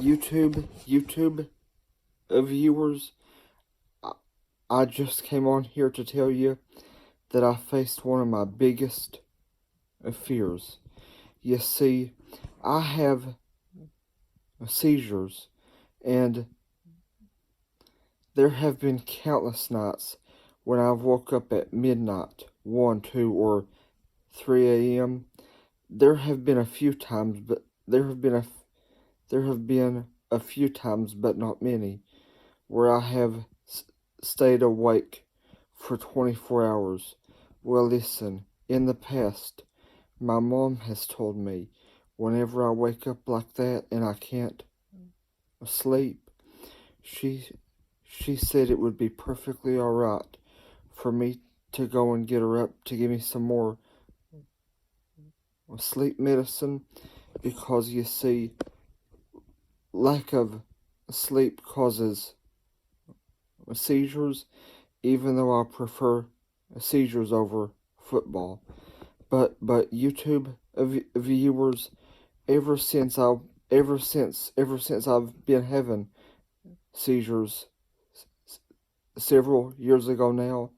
YouTube viewers, I just came on here to tell you that I faced one of my biggest fears. You see, I have seizures, and there have been countless nights when I've woke up at midnight, 1, 2, or 3 a.m. There have been a few times, but there have been a few times, but not many, where I have stayed awake for 24 hours. Well, listen, in the past, my mom has told me whenever I wake up like that and I can't sleep, she said it would be perfectly alright for me to go and get her up to give me some more sleep medicine, because you see, lack of sleep causes seizures, even though I prefer seizures over football. But YouTube viewers, ever since I've been having seizures several years ago now,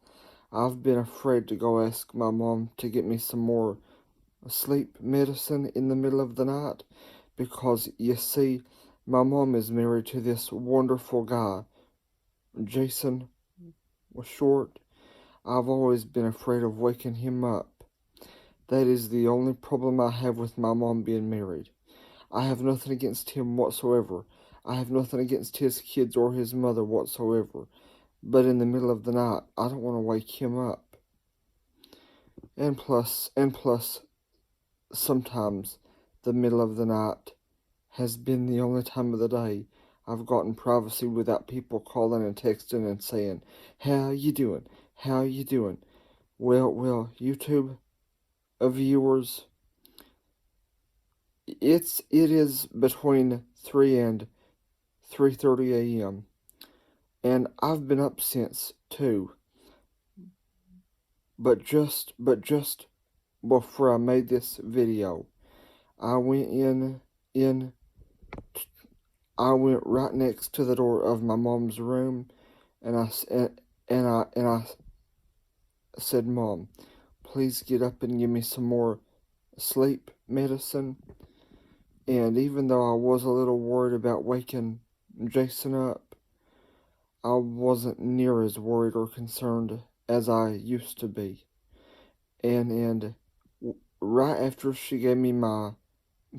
I've been afraid to go ask my mom to get me some more sleep medicine in the middle of the night, because you see, my mom is married to this wonderful guy, Jason Short. I've always been afraid of waking him up. That is the only problem I have with my mom being married. I have nothing against him whatsoever. I have nothing against his kids or his mother whatsoever. But in the middle of the night, I don't want to wake him up. And plus, sometimes the middle of the night has been the only time of the day I've gotten privacy without people calling and texting and saying, "How you doing? How you doing?" Well, YouTube viewers, it is between 3 and 3:30 a.m. and I've been up since 2. But just before I made this video, I went I went right next to the door of my mom's room, and I said, "Mom, please get up and give me some more sleep medicine." And even though I was a little worried about waking Jason up, I wasn't near as worried or concerned as I used to be. And right after she gave me my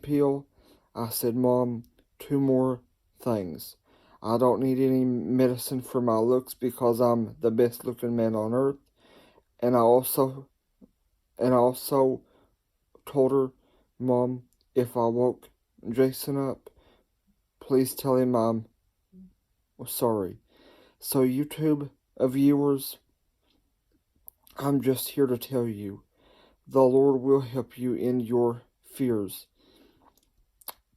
pill, I said, "Mom, 2 more things. I don't need any medicine for my looks because I'm the best looking man on earth." And I also told her, "Mom, if I woke Jason up, please tell him I'm sorry." So YouTube viewers, I'm just here to tell you, the Lord will help you in your fears,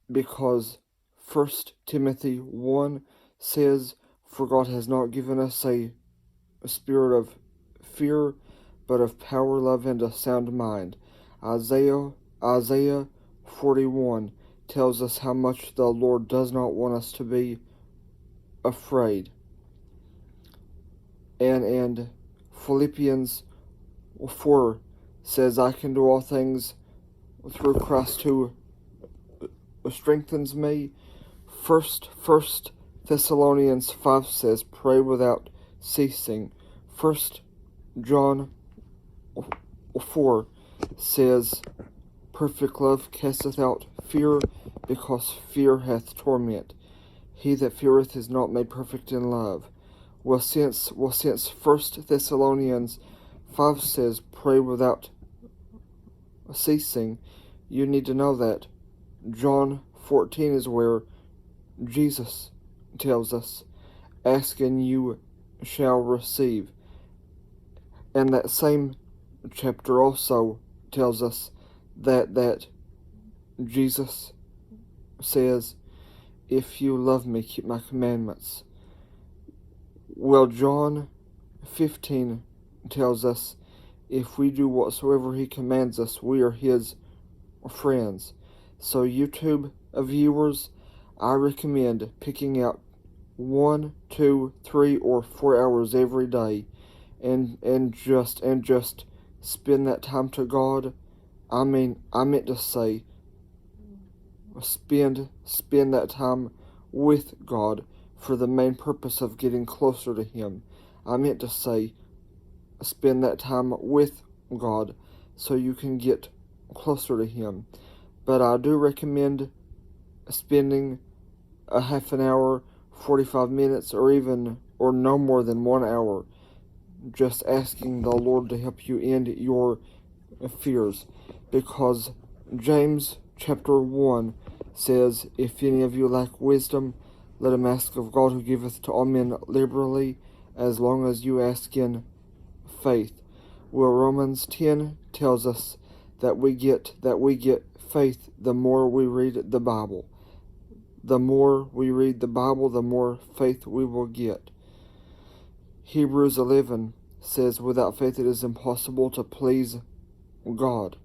because 1 Timothy 1 says, "For God has not given us a spirit of fear, but of power, love, and a sound mind." Isaiah 41 tells us how much the Lord does not want us to be afraid. And Philippians 4 says, "I can do all things through Christ who strengthens me." First Thessalonians 5 says, "Pray without ceasing." 1 John 4 says, "Perfect love casteth out fear, because fear hath torment. He that feareth is not made perfect in love." Well, since 1 Thessalonians 5 says, "Pray without ceasing," you need to know that John 14 is where Jesus tells us, "Ask and you shall receive." And that same chapter also tells us that Jesus says, "If you love me, keep my commandments." Well, John 15 tells us, if we do whatsoever he commands us, we are his friends. So YouTube viewers, I recommend picking out 1, 2, 3, or 4 hours every day and just spend that time to God. I meant to say spend that time with God for the main purpose of getting closer to Him. I meant to say spend that time with God so you can get closer to Him. But I do recommend spending a half an hour, 45 minutes, or no more than 1 hour, just asking the Lord to help you end your fears. Because James chapter 1 says, "If any of you lack wisdom, let him ask of God, who giveth to all men liberally, as long as you ask in faith." Well, Romans 10 tells us that we get faith the more we read the Bible. The more we read the Bible, the more faith we will get. Hebrews 11 says, "Without faith it is impossible to please God."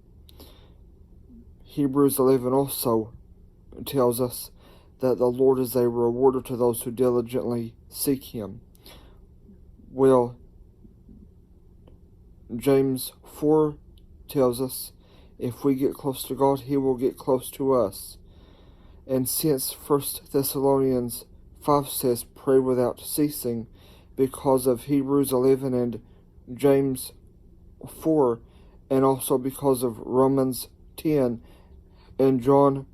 Hebrews 11 also tells us that the Lord is a rewarder to those who diligently seek Him. Well, James 4 tells us if we get close to God, He will get close to us. And since 1 Thessalonians 5 says pray without ceasing, because of Hebrews 11 and James 4, and also because of Romans 10 and John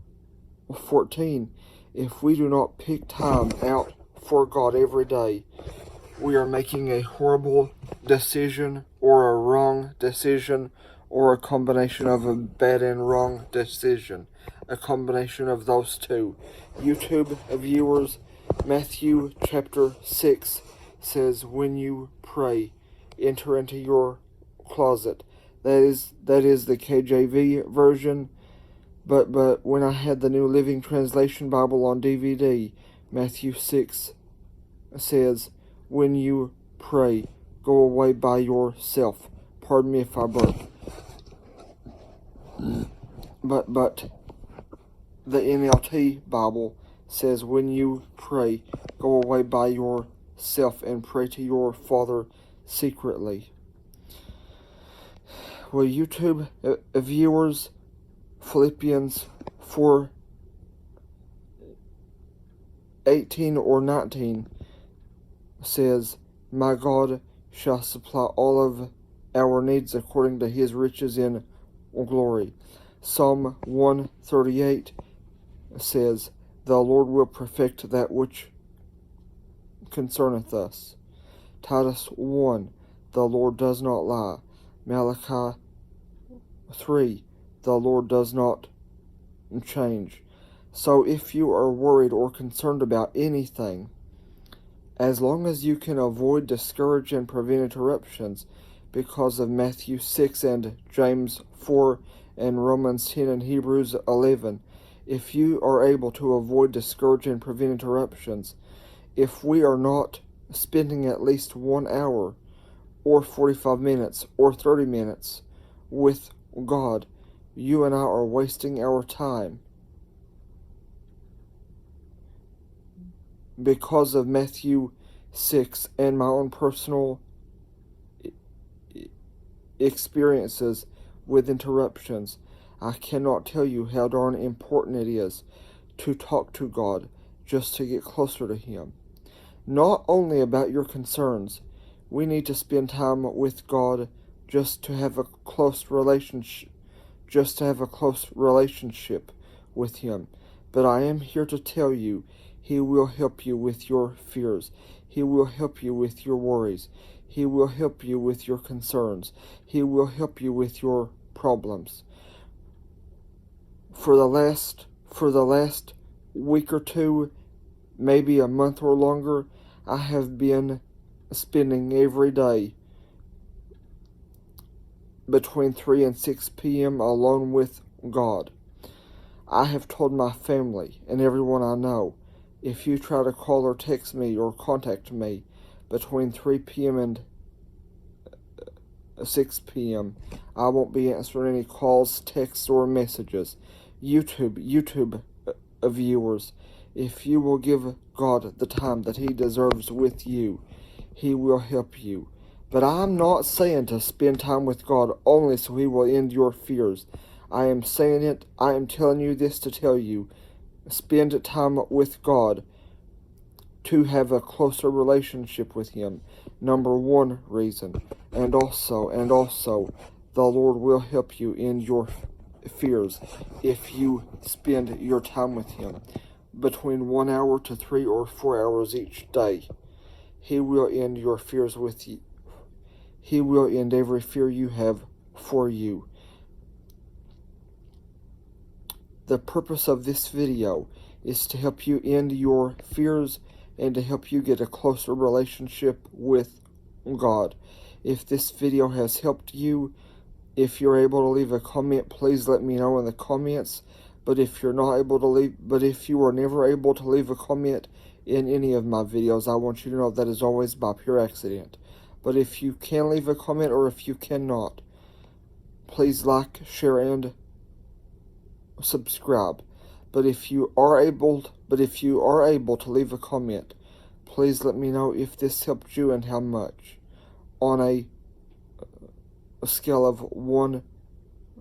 14, if we do not pick time out for God every day, we are making a horrible decision, or a wrong decision, or a combination of a bad and wrong decision. A combination of those two. YouTube viewers, Matthew chapter 6 says, "When you pray, enter into your closet." That is the KJV version. But when I had the New Living Translation Bible on DVD, Matthew 6 says, "When you pray, go away by yourself." Pardon me if I burp. But the NLT Bible says, "When you pray, go away by yourself and pray to your Father secretly." Well, YouTube viewers, Philippians 4:18 or 19 says, "My God shall supply all of our needs according to His riches in glory." Psalm 138 says, "The Lord will perfect that which concerneth us." Titus 1, "The Lord does not lie." Malachi 3, "The Lord does not change." So if you are worried or concerned about anything, as long as you can avoid, discourage, and prevent interruptions because of Matthew 6 and James 4 and Romans 10 and Hebrews 11, if you are able to avoid, discourage, and prevent interruptions, if we are not spending at least 1 hour or 45 minutes or 30 minutes with God, you and I are wasting our time. Because of Matthew 6 and my own personal experiences with interruptions, I cannot tell you how darn important it is to talk to God just to get closer to Him. Not only about your concerns, we need to spend time with God just to have a close relationship, with Him. But I am here to tell you, He will help you with your fears. He will help you with your worries. He will help you with your concerns. He will help you with your problems. For the last week or two, maybe a month or longer, I have been spending every day between 3 and 6 p.m. alone with God. I have told my family and everyone I know, if you try to call or text me or contact me between 3 p.m. and 6 p.m., I won't be answering any calls, texts, or messages. YouTube viewers, If you will give God the time that He deserves with you, He will help you. But I'm not saying to spend time with God only so He will end your fears. I am telling you this to tell you, spend time with God to have a closer relationship with Him. Number one reason. And also, the Lord will help you in your fears if you spend your time with Him. Between 1 hour to 3 or 4 hours each day. He will end your fears with you. He will end every fear you have for you. The purpose of this video is to help you end your fears and to help you get a closer relationship with God. If this video has helped you, if you're able to leave a comment, please let me know in the comments. But if you are never able to leave a comment in any of my videos, I want you to know that is always by pure accident. But if you can leave a comment, or if you cannot, please like, share, and subscribe. But if you are able to leave a comment, please let me know if this helped you and how much. On a scale of 1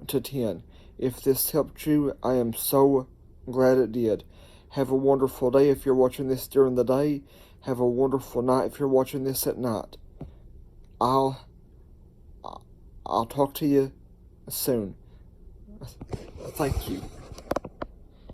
to 10. If this helped you, I am so glad it did. Have a wonderful day if you're watching this during the day. Have a wonderful night if you're watching this at night. I'll talk to you soon. Thank you.